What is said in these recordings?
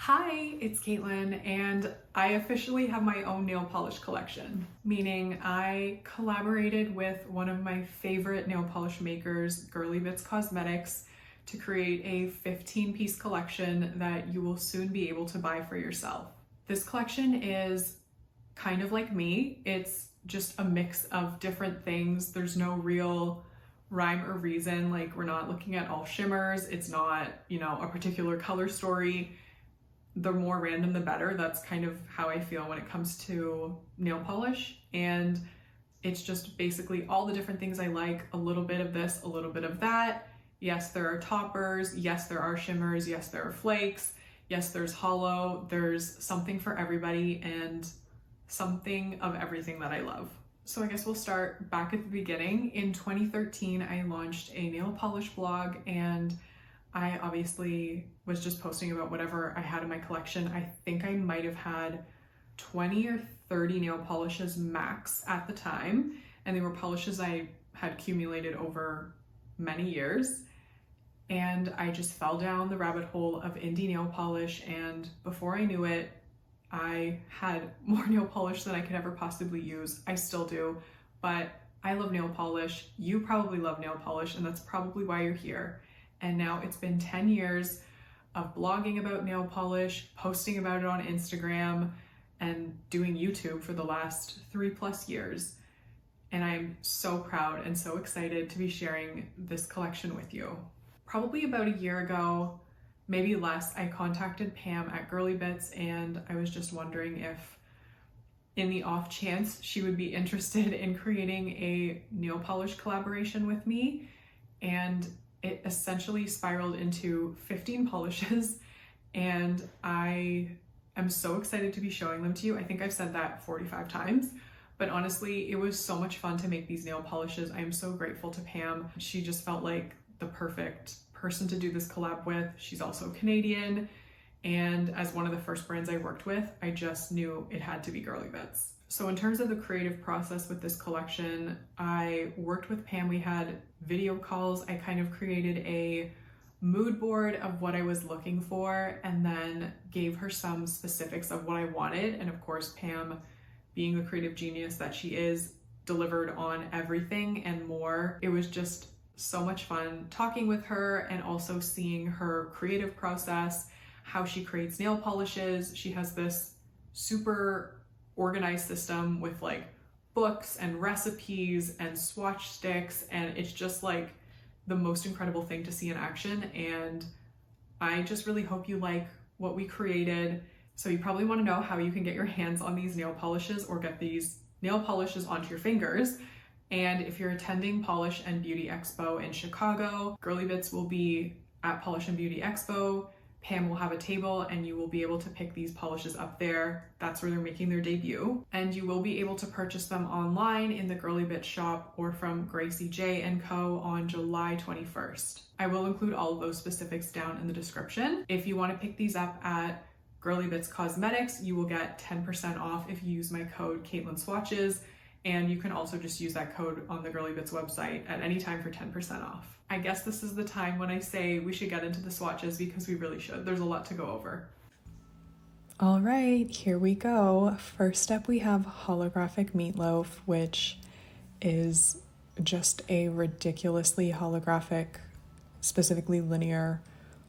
Hi, it's Caitlin, and I officially have my own nail polish collection, meaning I collaborated with one of my favorite nail polish makers, Girly Bits Cosmetics, to create a 15-piece collection that you will soon be able to buy for yourself. This collection is kind of like me. It's just a mix of different things. There's no real rhyme or reason. Like, we're not looking at all shimmers. It's not, a particular color story. The more random, the better. That's kind of how I feel when it comes to nail polish. And it's just basically all the different things I like, a little bit of this, a little bit of that. Yes, there are toppers. Yes, there are shimmers. Yes, there are flakes. Yes, there's hollow. There's something for everybody and something of everything that I love. So I guess we'll start back at the beginning. In 2013, I launched a nail polish blog, and I obviously was just posting about whatever I had in my collection. I think I might have had 20 or 30 nail polishes max at the time, and they were polishes I had accumulated over many years. And I just fell down the rabbit hole of indie nail polish, and before I knew it, I had more nail polish than I could ever possibly use. I still do, but I love nail polish. You probably love nail polish, and that's probably why you're here. And now it's been 10 years of blogging about nail polish, posting about it on Instagram, and doing YouTube for the last 3+ years. And I'm so proud and so excited to be sharing this collection with you. Probably about a year ago, maybe less, I contacted Pam at Girly Bits, and I was just wondering if, in the off chance, she would be interested in creating a nail polish collaboration with me. And it essentially spiraled into 15 polishes, and I am so excited to be showing them to you. I think I've said that 45 times, but honestly, it was so much fun to make these nail polishes. I am so grateful to Pam. She just felt like the perfect person to do this collab with. She's also Canadian, and as one of the first brands I worked with, I just knew it had to be Girly Bits. So in terms of the creative process with this collection, I worked with Pam. We had video calls. I kind of created a mood board of what I was looking for, and then gave her some specifics of what I wanted. And of course, Pam, being the creative genius that she is, delivered on everything and more. It was just so much fun talking with her and also seeing her creative process, how she creates nail polishes. She has this super organized system with like books and recipes and swatch sticks, and it's just like the most incredible thing to see in action. And I just really hope you like what we created. So you probably want to know how you can get your hands on these nail polishes or get these nail polishes onto your fingers. And if you're attending Polish and Beauty Expo in Chicago, Girly Bits will be at Polish and Beauty Expo. Pam will have a table, and you will be able to pick these polishes up there. That's where they're making their debut. And you will be able to purchase them online in the Girly Bits shop or from Gracie J & Co. on July 21st. I will include all of those specifics down in the description. If you want to pick these up at Girly Bits Cosmetics, you will get 10% off if you use my code Caitlin Swatches. And you can also just use that code on the Girly Bits website at any time for 10% off. I guess this is the time when I say we should get into the swatches, because we really should. There's a lot to go over. All right, here we go. First up, we have Holographic Meatloaf, which is just a ridiculously holographic, specifically linear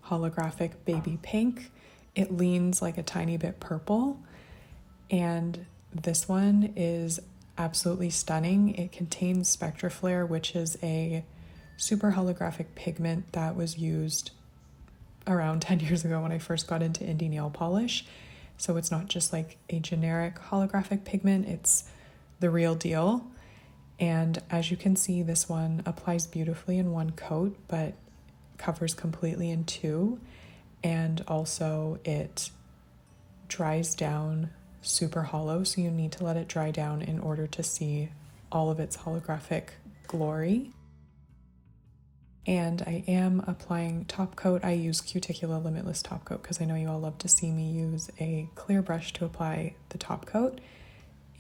holographic baby pink. It leans like a tiny bit purple, and this one is absolutely stunning. It contains Spectraflare, which is a super holographic pigment that was used around 10 years ago when I first got into indie nail polish. So it's not just like a generic holographic pigment, it's the real deal. And as you can see, this one applies beautifully in one coat, but covers completely in two. And also it dries down super hollow, so you need to let it dry down in order to see all of its holographic glory. And I am applying top coat. I use Cuticula Limitless top coat because I know you all love to see me use a clear brush to apply the top coat.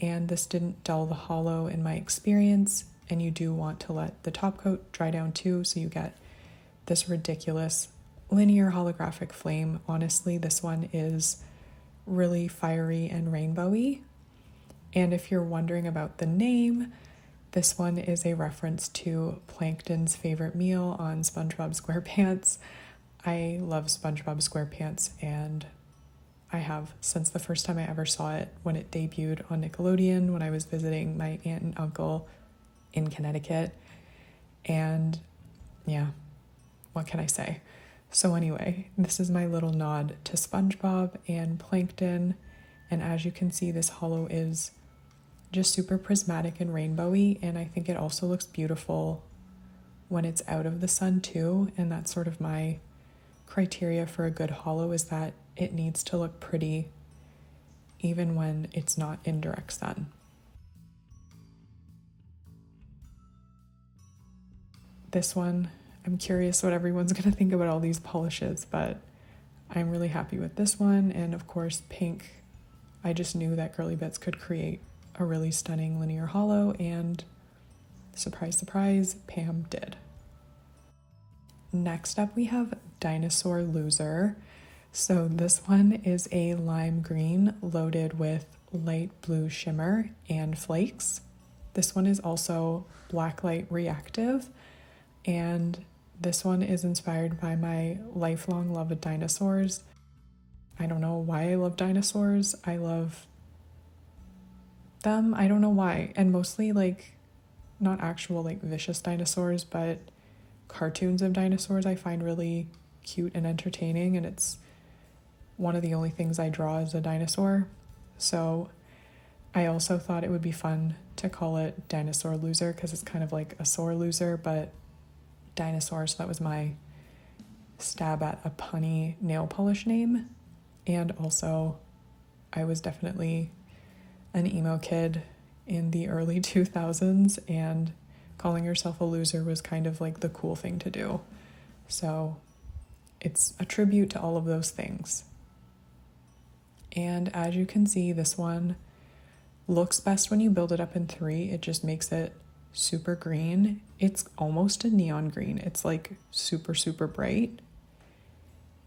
And this didn't dull the hollow in my experience. And you do want to let the top coat dry down too, so you get this ridiculous linear holographic flame. Honestly, this one is really fiery and rainbowy. And if you're wondering about the name, this one is a reference to Plankton's favorite meal on SpongeBob SquarePants. I love SpongeBob SquarePants, and I have since the first time I ever saw it when it debuted on Nickelodeon when I was visiting my aunt and uncle in Connecticut. And yeah, what can I say? So anyway, this is my little nod to SpongeBob and Plankton. And as you can see, this holo is just super prismatic and rainbowy. And I think it also looks beautiful when it's out of the sun too. And that's sort of my criteria for a good holo, is that it needs to look pretty even when it's not in direct sun. This one, I'm curious what everyone's going to think about all these polishes, but I'm really happy with this one. And of course, pink. I just knew that Girly Bits could create a really stunning linear holo, and surprise, surprise, Pam did. Next up, we have Dinosaur Loser. So this one is a lime green loaded with light blue shimmer and flakes. This one is also blacklight reactive, and this one is inspired by my lifelong love of dinosaurs. I don't know why I love dinosaurs. I love them. I don't know why. And mostly like not actual like vicious dinosaurs, but cartoons of dinosaurs I find really cute and entertaining, and it's one of the only things I draw as a dinosaur. So I also thought it would be fun to call it Dinosaur Loser because it's kind of like a sore loser, but dinosaur. So that was my stab at a punny nail polish name. And also, I was definitely an emo kid in the early 2000s, and calling yourself a loser was kind of like the cool thing to do. So it's a tribute to all of those things. And as you can see, this one looks best when you build it up in 3. It just makes it super green. It's almost a neon green. It's like super, super bright.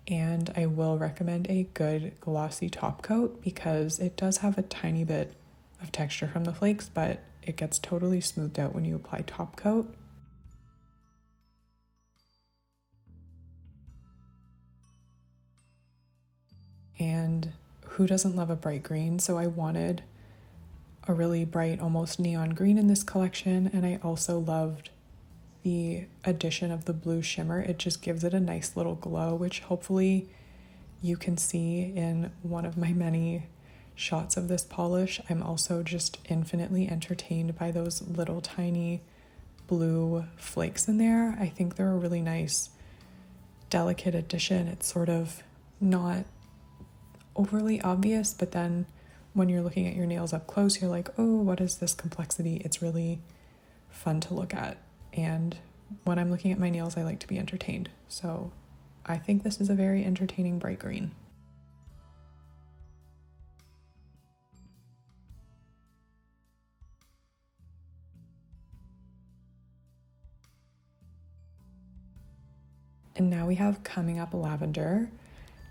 And I will recommend a good glossy top coat because it does have a tiny bit of texture from the flakes, but it gets totally smoothed out when you apply top coat. And who doesn't love a bright green? So I wanted a really bright, almost neon green in this collection, and I also loved the addition of the blue shimmer. It just gives it a nice little glow, which hopefully you can see in one of my many shots of this polish. I'm also just infinitely entertained by those little tiny blue flakes in there. I think they're a really nice, delicate addition. It's sort of not overly obvious, but then when you're looking at your nails up close, you're like, oh, what is this complexity? It's really fun to look at. And when I'm looking at my nails, I like to be entertained. So I think this is a very entertaining bright green. And now we have Coming Up Lavender.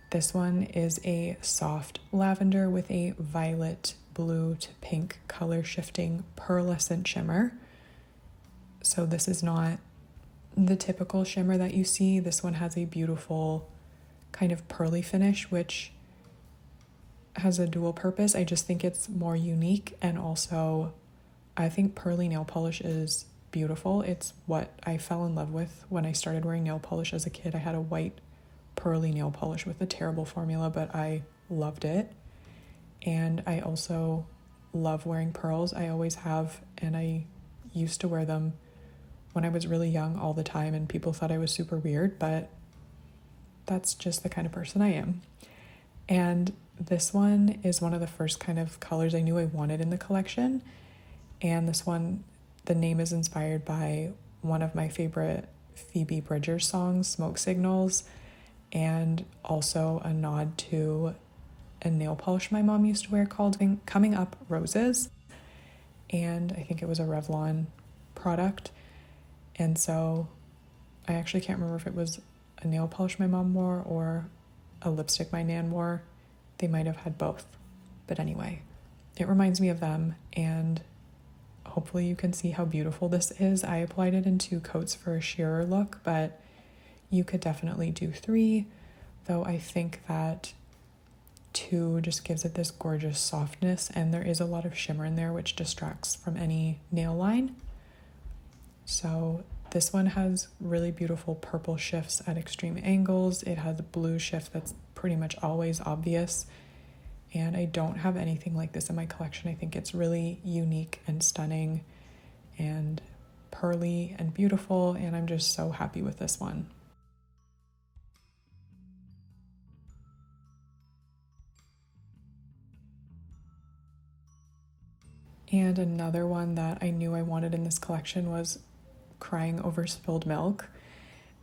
This one is a soft lavender with a violet, blue to pink color shifting pearlescent shimmer. So this is not the typical shimmer that you see. This one has a beautiful kind of pearly finish, which has a dual purpose. I just think it's more unique, and also I think pearly nail polish is beautiful. It's what I fell in love with when I started wearing nail polish as a kid. I had a white pearly nail polish with a terrible formula, but I loved it. And I also love wearing pearls. I always have, and I used to wear them when I was really young all the time, and people thought I was super weird, but that's just the kind of person I am. And this one is one of the first kind of colors I knew I wanted in the collection. And this one, the name is inspired by one of my favorite Phoebe Bridgers songs, Smoke Signals, and also a nod to a nail polish my mom used to wear called Coming Up Roses. And I think it was a Revlon product. And so I actually can't remember if it was a nail polish my mom wore or a lipstick my nan wore. They might have had both. But anyway, it reminds me of them, and hopefully you can see how beautiful this is. I applied it in 2 coats for a sheerer look, but you could definitely do 3, though I think that 2 just gives it this gorgeous softness, and there is a lot of shimmer in there which distracts from any nail line. So this one has really beautiful purple shifts at extreme angles. It has a blue shift that's pretty much always obvious, and I don't have anything like this in my collection. I think it's really unique and stunning and pearly and beautiful, and I'm just so happy with this one. And another one that I knew I wanted in this collection was Crying Over Spilled Milk.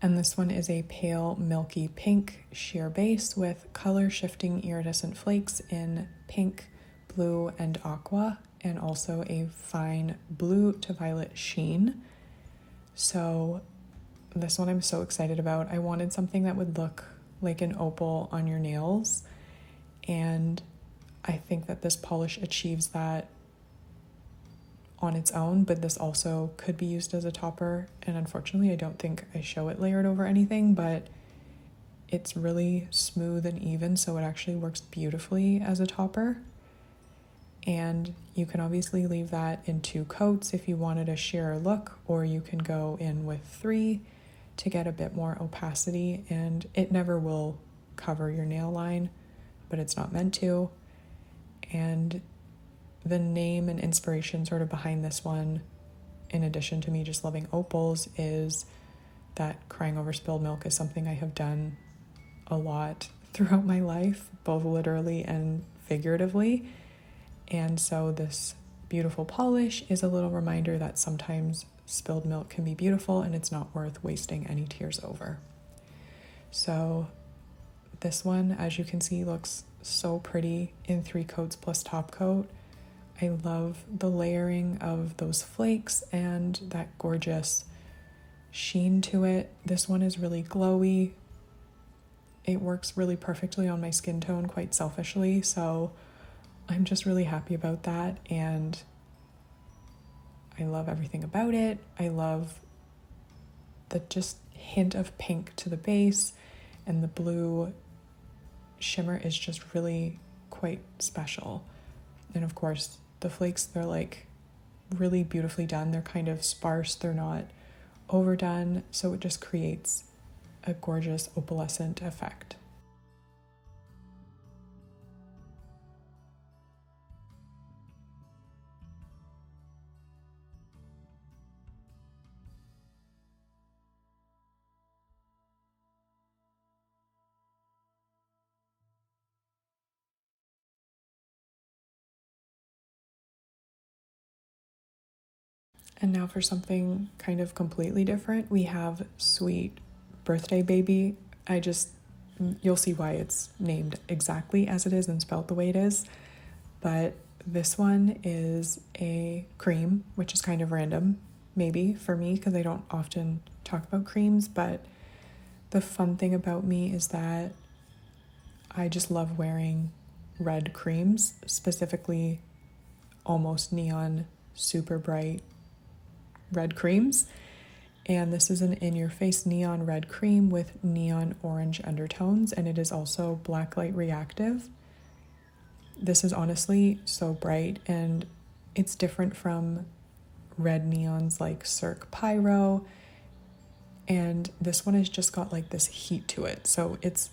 And this one is a pale milky pink sheer base with color shifting iridescent flakes in pink, blue, and aqua, and also a fine blue to violet sheen. So this one I'm so excited about. I wanted something that would look like an opal on your nails, and I think that this polish achieves that on its own, but this also could be used as a topper, and unfortunately I don't think I show it layered over anything, but it's really smooth and even, so it actually works beautifully as a topper. And you can obviously leave that in 2 coats if you wanted a sheerer look, or you can go in with 3 to get a bit more opacity, and it never will cover your nail line, but it's not meant to. And the name and inspiration sort of behind this one, in addition to me just loving opals, is that Crying Over Spilled Milk is something I have done a lot throughout my life, both literally and figuratively. And so this beautiful polish is a little reminder that sometimes spilled milk can be beautiful and it's not worth wasting any tears over. So this one, as you can see, looks so pretty in 3 coats plus top coat. I love the layering of those flakes and that gorgeous sheen to it. This one is really glowy. It works really perfectly on my skin tone, quite selfishly, so I'm just really happy about that, and I love everything about it. I love the just hint of pink to the base, and the blue shimmer is just really quite special. And of course, the flakes, they're like really beautifully done. They're kind of sparse, they're not overdone, so it just creates a gorgeous opalescent effect. And now for something kind of completely different, we have Sweet Birthday Baby. You'll see why it's named exactly as it is and spelled the way it is. But this one is a cream, which is kind of random, maybe for me, because I don't often talk about creams. But the fun thing about me is that I just love wearing red creams, specifically almost neon, super bright red creams. And this is an in-your-face neon red cream with neon orange undertones, and it is also blacklight reactive. This is honestly so bright, and it's different from red neons like Cirque Pyro, and this one has just got like this heat to it. So it's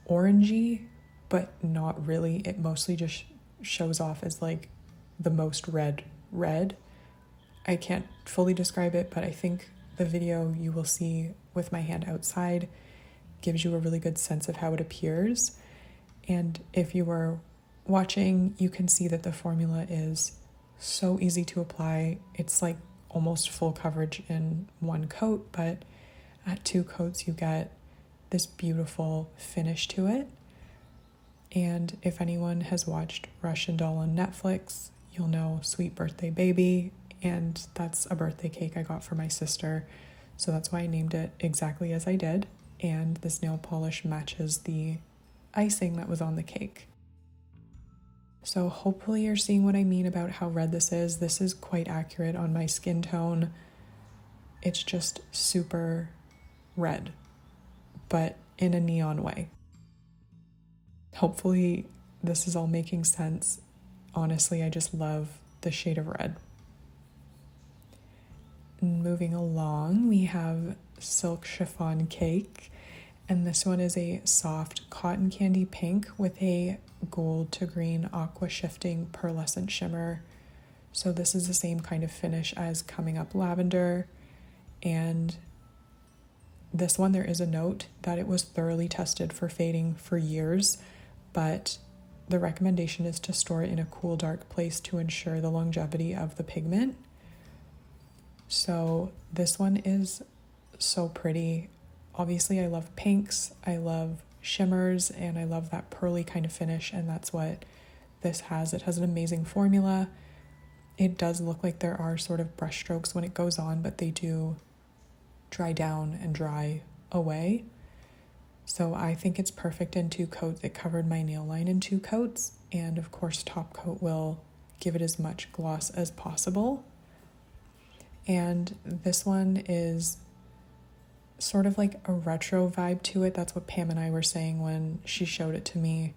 orangey, but not really. It mostly just shows off as like the most red. I can't fully describe it, but I think the video you will see with my hand outside gives you a really good sense of how it appears. And if you were watching, you can see that the formula is so easy to apply. It's like almost full coverage in 1 coat, but at 2 coats you get this beautiful finish to it. And if anyone has watched Russian Doll on Netflix, you'll know Sweet Birthday Baby, and that's a birthday cake I got for my sister, so that's why I named it exactly as I did. and this nail polish matches the icing that was on the cake. So hopefully you're seeing what I mean about how red this is. This is quite accurate on my skin tone. It's just super red, but in a neon way. Hopefully this is all making sense. Honestly, I just love the shade of red. Moving along, we have Silk Chiffon Cake, and this one is a soft cotton candy pink with a gold to green aqua shifting pearlescent shimmer. So this is the same kind of finish as Coming Up Lavender, and this one there is a note that it was thoroughly tested for fading for years, but the recommendation is to store it in a cool, dark place to ensure the longevity of the pigment. So this one is so pretty. Obviously, I love pinks, I love shimmers, and I love that pearly kind of finish, and that's what this has. It has an amazing formula. It does look like there are sort of brush strokes when it goes on, but they do dry down and dry away. So I think it's perfect in 2 coats. It covered my nail line in 2 coats, and of course top coat will give it as much gloss as possible. And this one is sort of like a retro vibe to it. That's what Pam and I were saying when she showed it to me,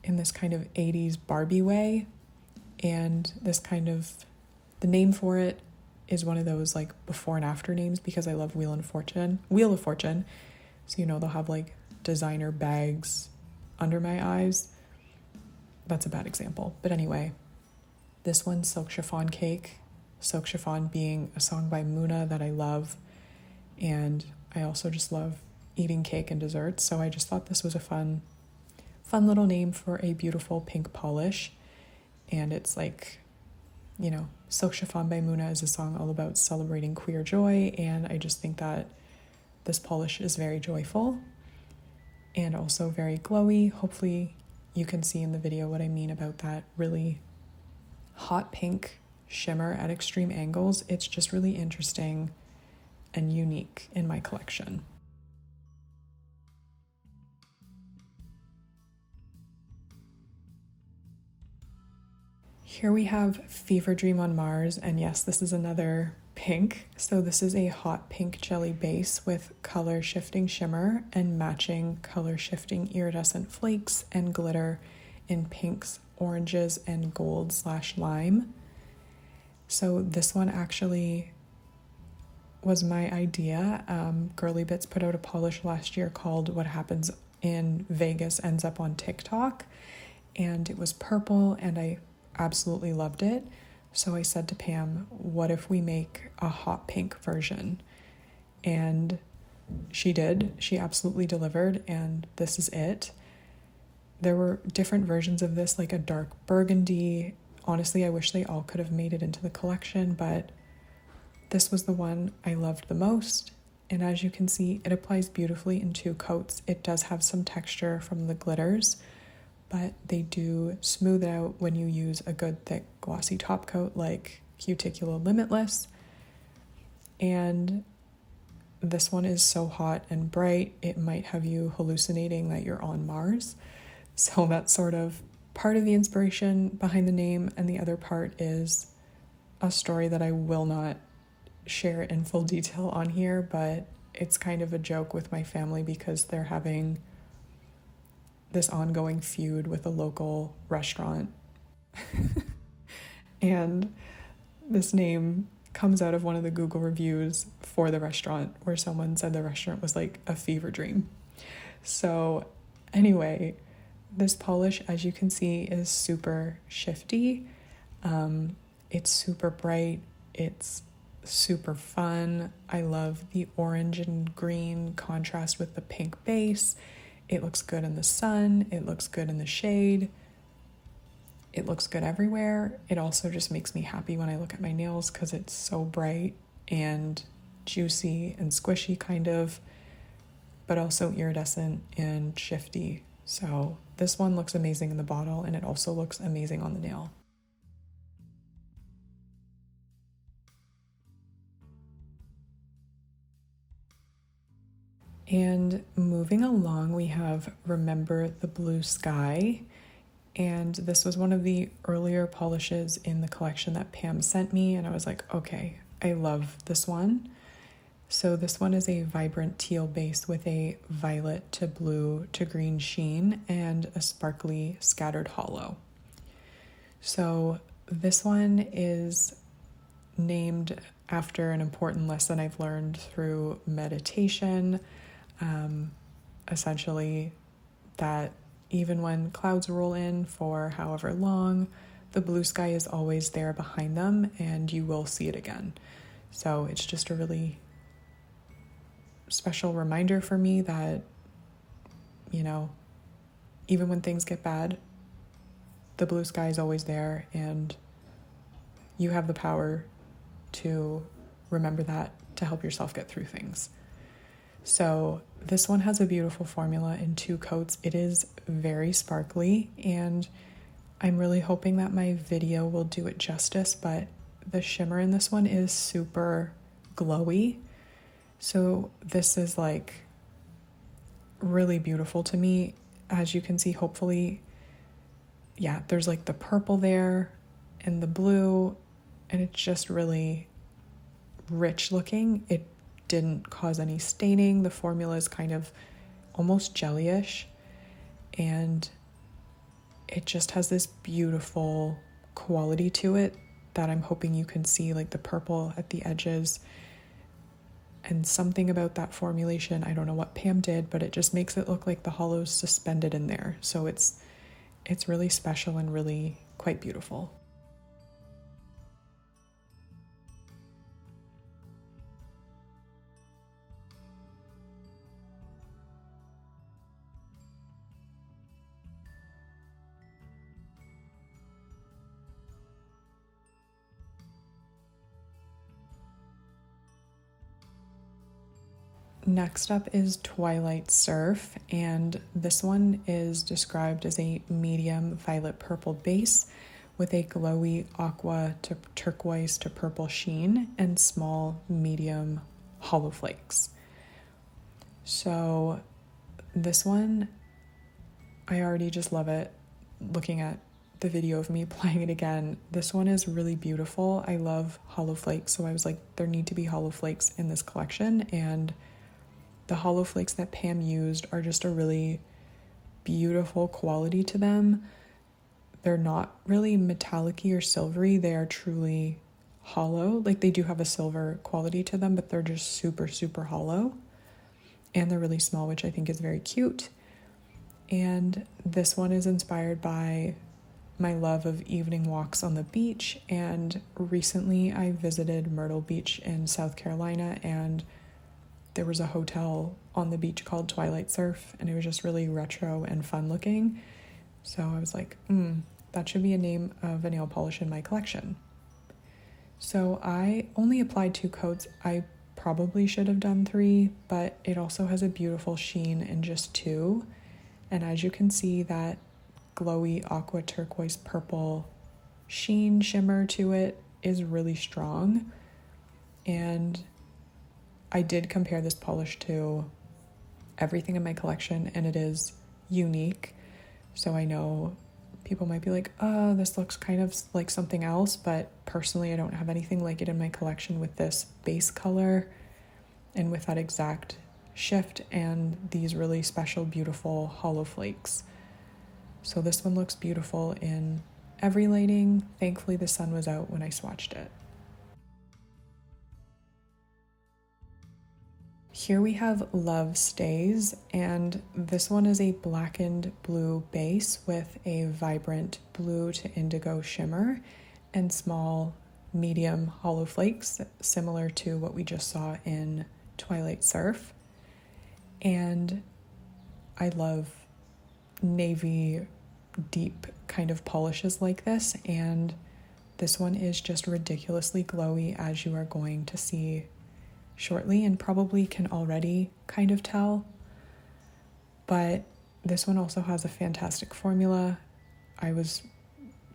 in this kind of 80s Barbie way. And this kind of, the name for it is one of those like before and after names, because I love Wheel of Fortune. So, you know, they'll have like designer bags under my eyes. That's a bad example. But anyway, this one's Silk Chiffon Cake. Silk Chiffon being a song by Muna that I love. And I also just love eating cake and desserts. So I just thought this was a fun little name for a beautiful pink polish. And it's like, you know, Silk Chiffon by Muna is a song all about celebrating queer joy. And I just think that this polish is very joyful and also very glowy. Hopefully you can see in the video what I mean about that really hot pink shimmer at extreme angles. It's just really interesting and unique in my collection. Here we have Fever Dream on Mars, and yes, this is another pink. So this is a hot pink jelly base with color shifting shimmer and matching color shifting iridescent flakes and glitter in pinks, oranges, and gold/lime. So this one actually was my idea. Girly Bits put out a polish last year called What Happens in Vegas Ends Up on TikTok, and it was purple, and I absolutely loved it. So I said to Pam, what if we make a hot pink version? And she did. She absolutely delivered, and this is it. There were different versions of this, like a dark burgundy. Honestly, I wish they all could have made it into the collection, but this was the one I loved the most. And as you can see, it applies beautifully in 2 coats. It does have some texture from the glitters, but they do smooth out when you use a good thick glossy top coat like Cuticula Limitless. And this one is so hot and bright, it might have you hallucinating that you're on Mars. So that's sort of part of the inspiration behind the name, and the other part is a story that I will not share in full detail on here, but it's kind of a joke with my family because they're having this ongoing feud with a local restaurant. And this name comes out of one of the Google reviews for the restaurant, where someone said the restaurant was like a fever dream. So anyway, this polish, as you can see, is super shifty. It's super bright. It's super fun. I love the orange and green contrast with the pink base. It looks good in the sun. It looks good in the shade. It looks good everywhere. It also just makes me happy when I look at my nails because it's so bright and juicy and squishy kind of, but also iridescent and shifty. So this one looks amazing in the bottle, and it also looks amazing on the nail. And moving along, we have Remember the Blue Sky. And this was one of the earlier polishes in the collection that Pam sent me. And I was like, okay, I love this one. So this one is a vibrant teal base with a violet to blue to green sheen and a sparkly scattered hollow. So this one is named after an important lesson I've learned through meditation. Essentially, that even when clouds roll in for however long, the blue sky is always there behind them and you will see it again. So it's just a really special reminder for me that, you know, even when things get bad, the blue sky is always there and you have the power to remember that to help yourself get through things. So this one has a beautiful formula in 2 coats. It is very sparkly and I'm really hoping that my video will do it justice, but the shimmer in this one is super glowy. So this is like really beautiful to me. As you can see, hopefully, yeah, there's like the purple there and the blue, and it's just really rich looking. It didn't cause any staining. The formula is kind of almost jellyish, and it just has this beautiful quality to it that I'm hoping you can see, like the purple at the edges. And something about that formulation, I don't know what Pam did, but it just makes it look like the hollow's suspended in there. So it's really special and really quite beautiful. Next up is Twilight Surf, and this one is described as a medium violet purple base with a glowy aqua to turquoise to purple sheen and small medium hollow flakes. So this one, I already just love it. Looking at the video of me playing it again, this one is really beautiful. I love hollow flakes, so I was like, there need to be hollow flakes in this collection, and the hollow flakes that Pam used are just a really beautiful quality to them. They're not really metallic-y or silvery. They are truly hollow. Like, they do have a silver quality to them, but they're just super, super hollow. And they're really small, which I think is very cute. And this one is inspired by my love of evening walks on the beach. And recently I visited Myrtle Beach in South Carolina, and there was a hotel on the beach called Twilight Surf, and it was just really retro and fun looking. So I was like, that should be a name of a nail polish in my collection. So I only applied 2 coats. I probably should have done 3, but it also has a beautiful sheen in just 2. And as you can see, that glowy aqua turquoise purple sheen shimmer to it is really strong. And I did compare this polish to everything in my collection, and it is unique. So I know people might be like, oh, this looks kind of like something else, but personally I don't have anything like it in my collection with this base color and with that exact shift and these really special, beautiful hollow flakes. So this one looks beautiful in every lighting. Thankfully the sun was out when I swatched it. Here we have Love Stays, and this one is a blackened blue base with a vibrant blue to indigo shimmer and small medium hollow flakes, similar to what we just saw in Twilight Surf. And I love navy deep kind of polishes like this, and this one is just ridiculously glowy, as you are going to see shortly and probably can already kind of tell. But this one also has a fantastic formula. I was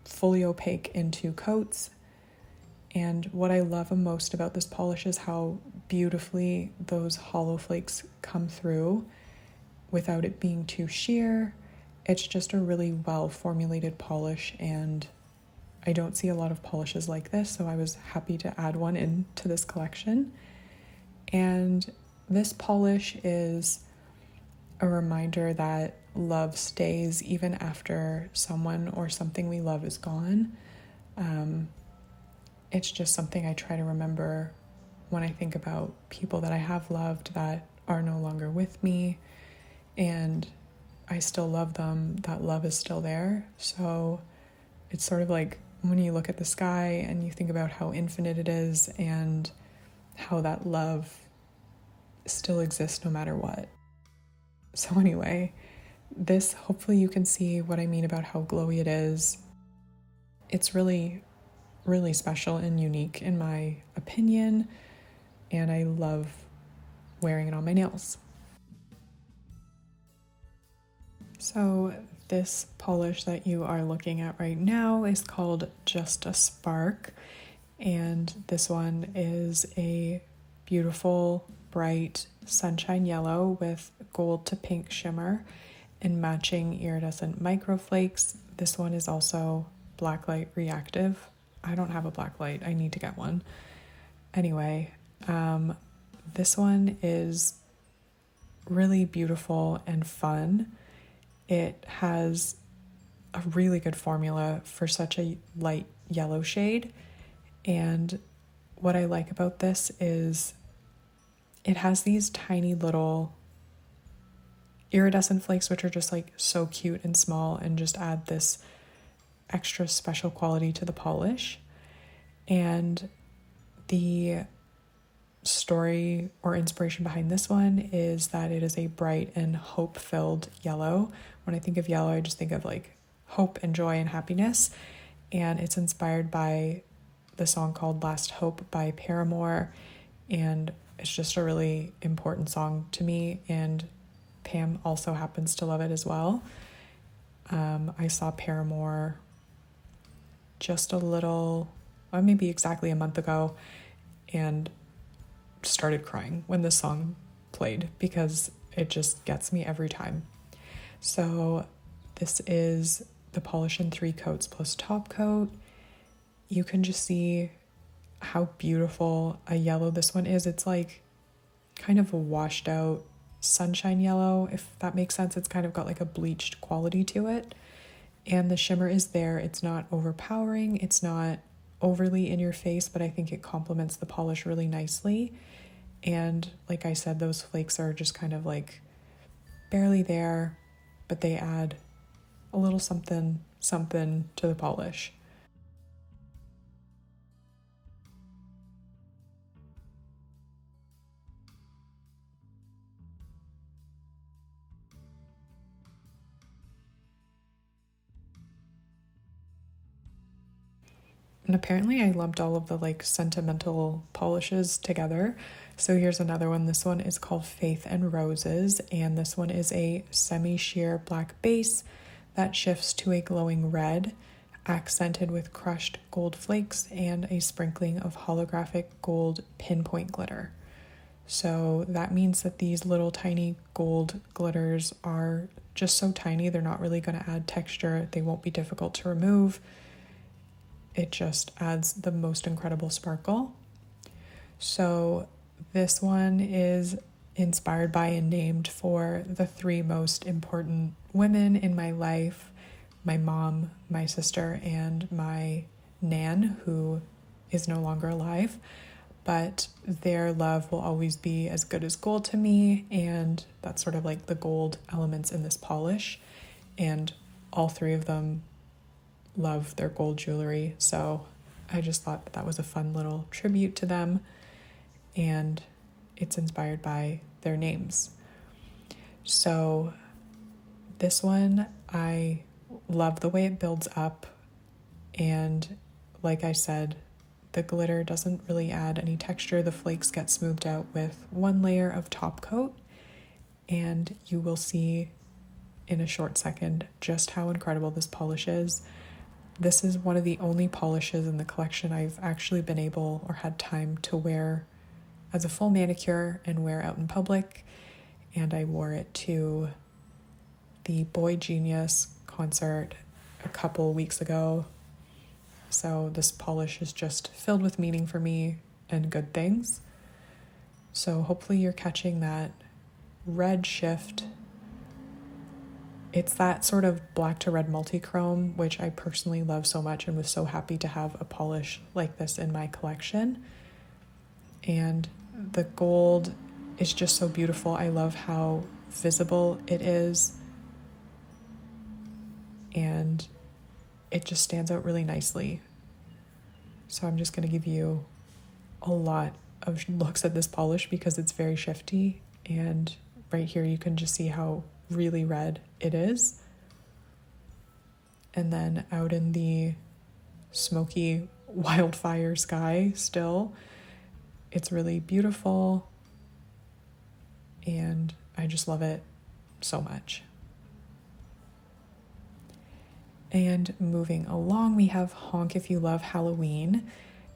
fully opaque in 2 coats, and what I love most about this polish is how beautifully those hollow flakes come through without it being too sheer. It's just a really well formulated polish, and I don't see a lot of polishes like this, so I was happy to add one into this collection. And this polish is a reminder that love stays even after someone or something we love is gone. It's just something I try to remember when I think about people that I have loved that are no longer with me, and I still love them. That love is still there. So it's sort of like when you look at the sky and you think about how infinite it is and how that love still exists no matter what. So anyway, this, hopefully you can see what I mean about how glowy it is. It's really, really special and unique in my opinion, and I love wearing it on my nails. So this polish that you are looking at right now is called Just a Spark, and this one is a beautiful, bright sunshine yellow with gold to pink shimmer and matching iridescent microflakes. This one is also blacklight reactive. I don't have a blacklight. I need to get one. Anyway, this one is really beautiful and fun. It has a really good formula for such a light yellow shade. And what I like about this is it has these tiny little iridescent flakes, which are just like so cute and small and just add this extra special quality to the polish. And the story or inspiration behind this one is that it is a bright and hope-filled yellow. When I think of yellow, I just think of like hope and joy and happiness. And it's inspired by the song called Last Hope by Paramore. And it's just a really important song to me. And Pam also happens to love it as well. I saw Paramore just maybe exactly a month ago, and started crying when this song played because it just gets me every time. So this is the polish in 3 coats plus top coat. You can just see how beautiful a yellow this one is. It's like kind of a washed out sunshine yellow, if that makes sense. It's kind of got like a bleached quality to it, and the shimmer is there. It's not overpowering, it's not overly in your face, but I think it complements the polish really nicely. And like I said, those flakes are just kind of like barely there, but they add a little something to the polish. And apparently I lumped all of the like sentimental polishes together. So here's another one. This one is called Faith and Roses, and this one is a semi-sheer black base that shifts to a glowing red, accented with crushed gold flakes and a sprinkling of holographic gold pinpoint glitter. So that means that these little tiny gold glitters are just so tiny, they're not really going to add texture. They won't be difficult to remove. It just adds the most incredible sparkle. So this one is inspired by and named for the 3 most important women in my life: my mom, my sister, and my nan, who is no longer alive. But their love will always be as good as gold to me, and that's sort of like the gold elements in this polish. And all 3 of them love their gold jewelry, so I just thought that was a fun little tribute to them, and it's inspired by their names. So this one, I love the way it builds up, and like I said, the glitter doesn't really add any texture. The flakes get smoothed out with 1 layer of top coat, and you will see in a short second just how incredible this polish is. This is one of the only polishes in the collection I've actually been able or had time to wear as a full manicure and wear out in public. And I wore it to the Boy Genius concert a couple weeks ago. So this polish is just filled with meaning for me and good things. So hopefully you're catching that red shift. It's that sort of black to red multi-chrome, which I personally love so much and was so happy to have a polish like this in my collection. And the gold is just so beautiful. I love how visible it is. And it just stands out really nicely. So I'm just going to give you a lot of looks at this polish because it's very shifty. And right here you can just see how really red it is. And then out in the smoky wildfire sky still, it's really beautiful. And I just love it so much. And moving along, we have Honk If You Love Halloween.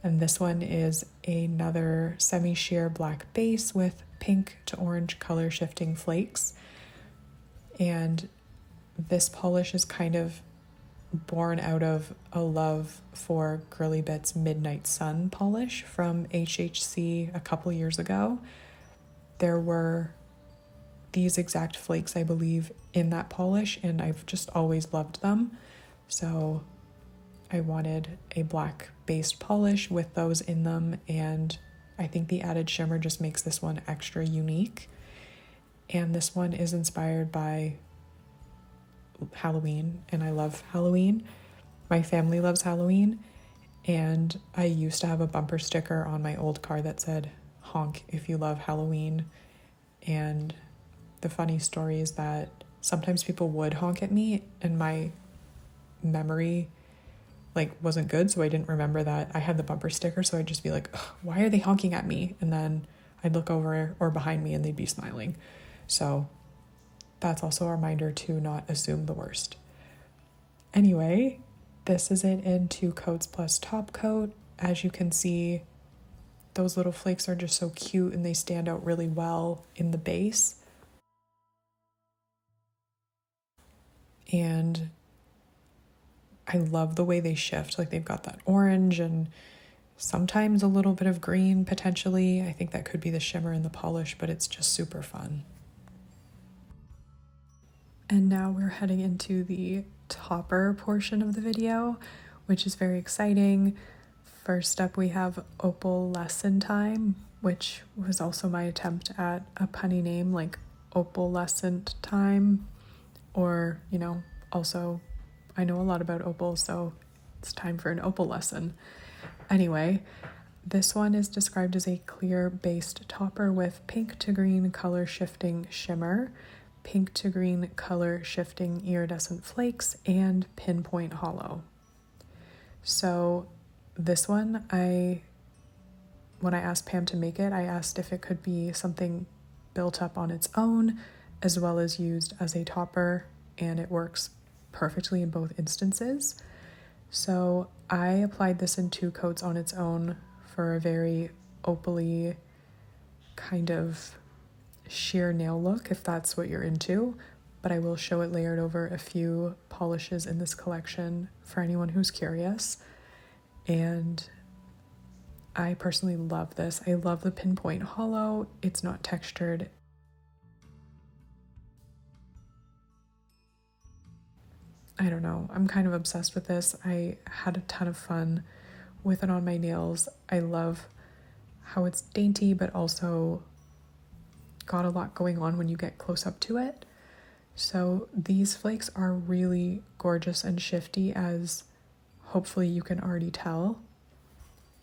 And this one is another semi-sheer black base with pink to orange color shifting flakes. And this polish is kind of born out of a love for Girly Bits Midnight Sun polish from HHC a couple years ago. There were these exact flakes, I believe, in that polish, and I've just always loved them. So I wanted a black based polish with those in them, and I think the added shimmer just makes this one extra unique. And this one is inspired by Halloween, and I love Halloween. My family loves Halloween, and I used to have a bumper sticker on my old car that said, "Honk if you love Halloween." And the funny story is that sometimes people would honk at me, and my memory wasn't good, so I didn't remember that I had the bumper sticker, so I'd just be like, why are they honking at me? And then I'd look over or behind me and they'd be smiling. So that's also a reminder to not assume the worst. Anyway, this is it in 2 coats plus top coat. As you can see, those little flakes are just so cute and they stand out really well in the base. And I love the way they shift. They've got that orange and sometimes a little bit of green potentially. I think that could be the shimmer in the polish, but it's just super fun. And now we're heading into the topper portion of the video, which is very exciting. First up, we have Opal Lesson Time, which was also my attempt at a punny name like Opal Lesson Time, or, also I know a lot about opal, so it's time for an opal lesson. Anyway, this one is described as a clear based topper with pink to green color shifting shimmer, pink to green color shifting iridescent flakes, and pinpoint hollow. So this one, when I asked Pam to make it, I asked if it could be something built up on its own as well as used as a topper, and it works perfectly in both instances. So I applied this in 2 coats on its own for a very opally kind of sheer nail look, if that's what you're into, but I will show it layered over a few polishes in this collection for anyone who's curious. And I personally love this. I love the pinpoint hollow. It's not textured. I don't know, I'm kind of obsessed with this. I had a ton of fun with it on my nails. I love how it's dainty, but also got a lot going on when you get close up to it. So these flakes are really gorgeous and shifty, as hopefully you can already tell.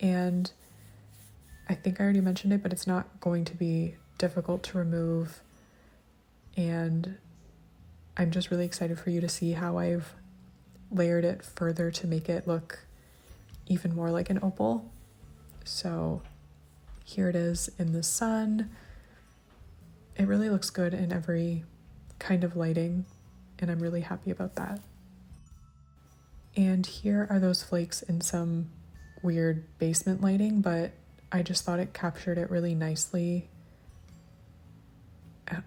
And I think I already mentioned it, but it's not going to be difficult to remove. And I'm just really excited for you to see how I've layered it further to make it look even more like an opal. So here it is in the sun. It really looks good in every kind of lighting, and I'm really happy about that. And here are those flakes in some weird basement lighting, but I just thought it captured it really nicely.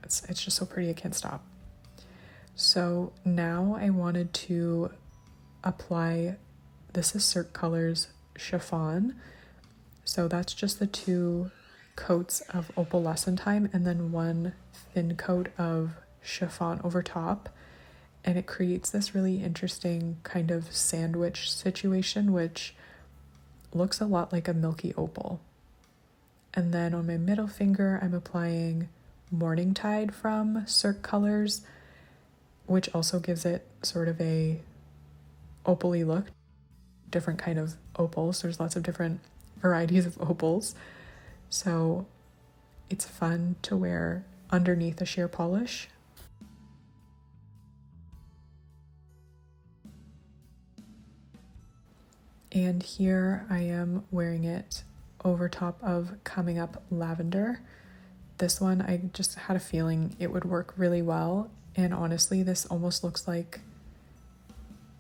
It's just so pretty, I can't stop. So now I wanted to apply, this is Cirque Colors Chiffon. So that's just the 2 coats of Opalescent Time and then 1 thin coat of chiffon over top. And it creates this really interesting kind of sandwich situation, which looks a lot like a milky opal. And then on my middle finger, I'm applying Morning Tide from Cirque Colors, which also gives it sort of a opal-y look. Different kind of opals. There's lots of different varieties of opals. So it's fun to wear underneath a sheer polish. And here I am wearing it over top of Coming Up Lavender. This one, I just had a feeling it would work really well. And honestly, this almost looks like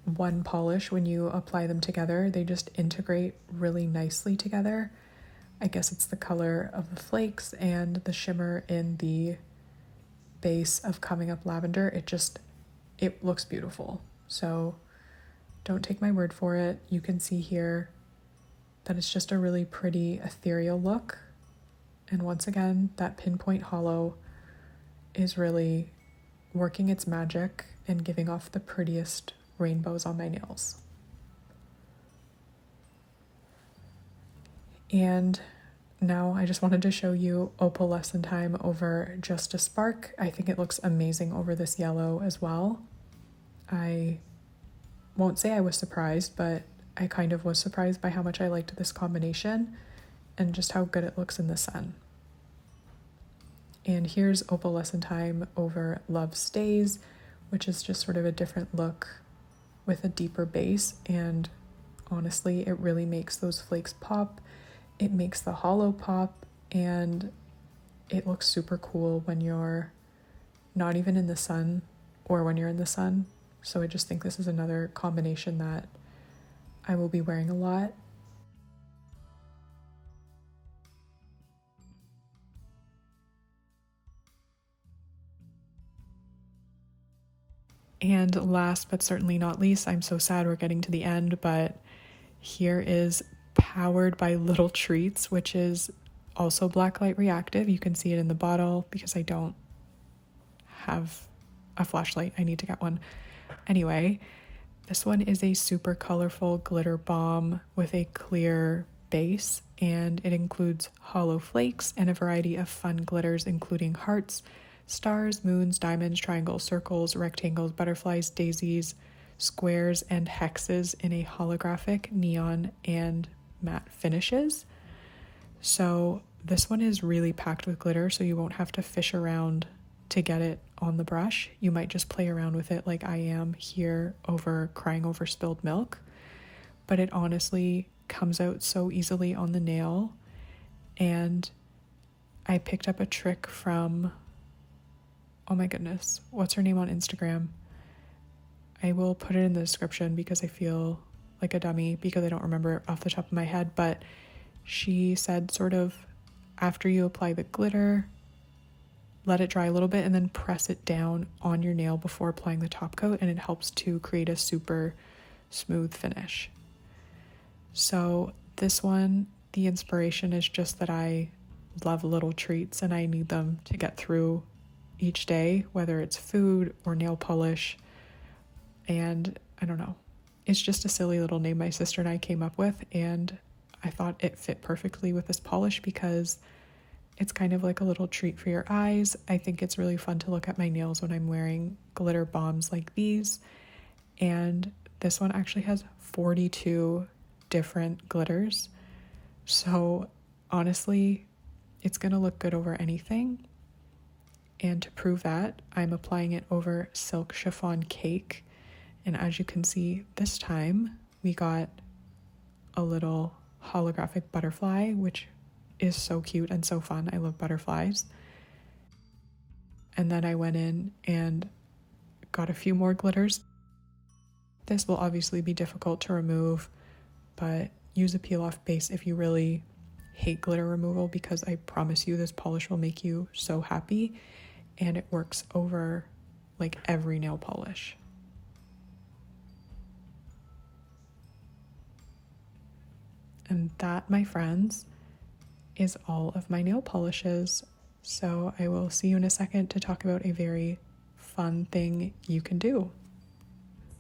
one polish when you apply them together. They just integrate really nicely together. I guess it's the color of the flakes and the shimmer in the base of Coming Up Lavender. It looks beautiful. So don't take my word for it. You can see here that it's just a really pretty ethereal look. And once again, that pinpoint hollow is really working its magic and giving off the prettiest rainbows on my nails. And now I just wanted to show you Opalescent Time over Just a Spark. I think it looks amazing over this yellow as well. I won't say I was surprised, but I kind of was surprised by how much I liked this combination and just how good it looks in the sun. And here's Opalescent Time over Love Stays, which is just sort of a different look with a deeper base. And honestly, it really makes those flakes pop. It makes the hollow pop, and it looks super cool when you're not even in the sun or when you're in the sun. So I just think this is another combination that I will be wearing a lot. And last but certainly not least, I'm so sad we're getting to the end, but here is Powered by Little Treats, which is also blacklight reactive. You can see it in the bottle because I don't have a flashlight. I need to get one. Anyway, this one is a super colorful glitter bomb with a clear base, and it includes hollow flakes and a variety of fun glitters, including hearts, stars, moons, diamonds, triangles, circles, rectangles, butterflies, daisies, squares, and hexes in a holographic, neon, and matte finishes. So this one is really packed with glitter, so you won't have to fish around to get it on the brush. You might just play around with it like I am here over Crying Over Spilled Milk. But it honestly comes out so easily on the nail. And I picked up a trick from, oh my goodness, what's her name on Instagram? I will put it in the description because I feel like a dummy because I don't remember off the top of my head, but she said sort of after you apply the glitter, let it dry a little bit and then press it down on your nail before applying the top coat, and it helps to create a super smooth finish. So this one, the inspiration is just that I love little treats and I need them to get through each day, whether it's food or nail polish. And I don't know, it's just a silly little name my sister and I came up with, and I thought it fit perfectly with this polish because it's kind of like a little treat for your eyes. I think it's really fun to look at my nails when I'm wearing glitter bombs like these. And this one actually has 42 different glitters. So honestly, it's going to look good over anything. And to prove that, I'm applying it over Silk Chiffon Cake. And as you can see, this time we got a little holographic butterfly, which is so cute and so fun. I love butterflies. And then I went in and got a few more glitters. This will obviously be difficult to remove, but use a peel off base if you really hate glitter removal because I promise you this polish will make you so happy, and it works over like every nail polish. And that, my friends, is all of my nail polishes. So I will see you in a second to talk about a very fun thing you can do.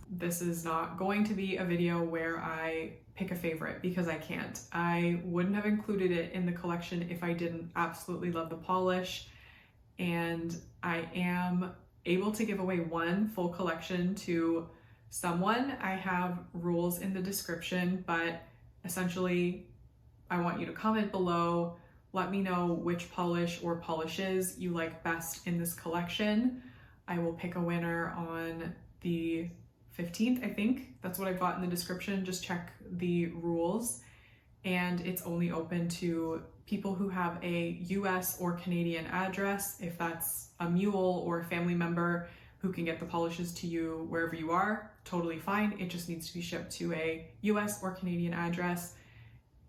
This is not going to be a video where I pick a favorite because I can't. I wouldn't have included it in the collection if I didn't absolutely love the polish. And I am able to give away one full collection to someone. I have rules in the description, but essentially I want you to comment below. Let me know which polish or polishes you like best in this collection. I will pick a winner on the 15th, I think. That's what I've got in the description. Just check the rules. And it's only open to people who have a US or Canadian address. If that's a mule or a family member who can get the polishes to you wherever you are, totally fine. It just needs to be shipped to a US or Canadian address.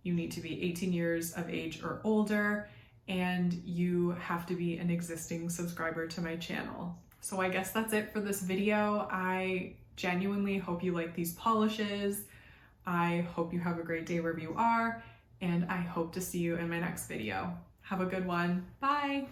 You need to be 18 years of age or older, and you have to be an existing subscriber to my channel. So I guess that's it for this video. I genuinely hope you like these polishes. I hope you have a great day wherever you are, and I hope to see you in my next video. Have a good one. Bye.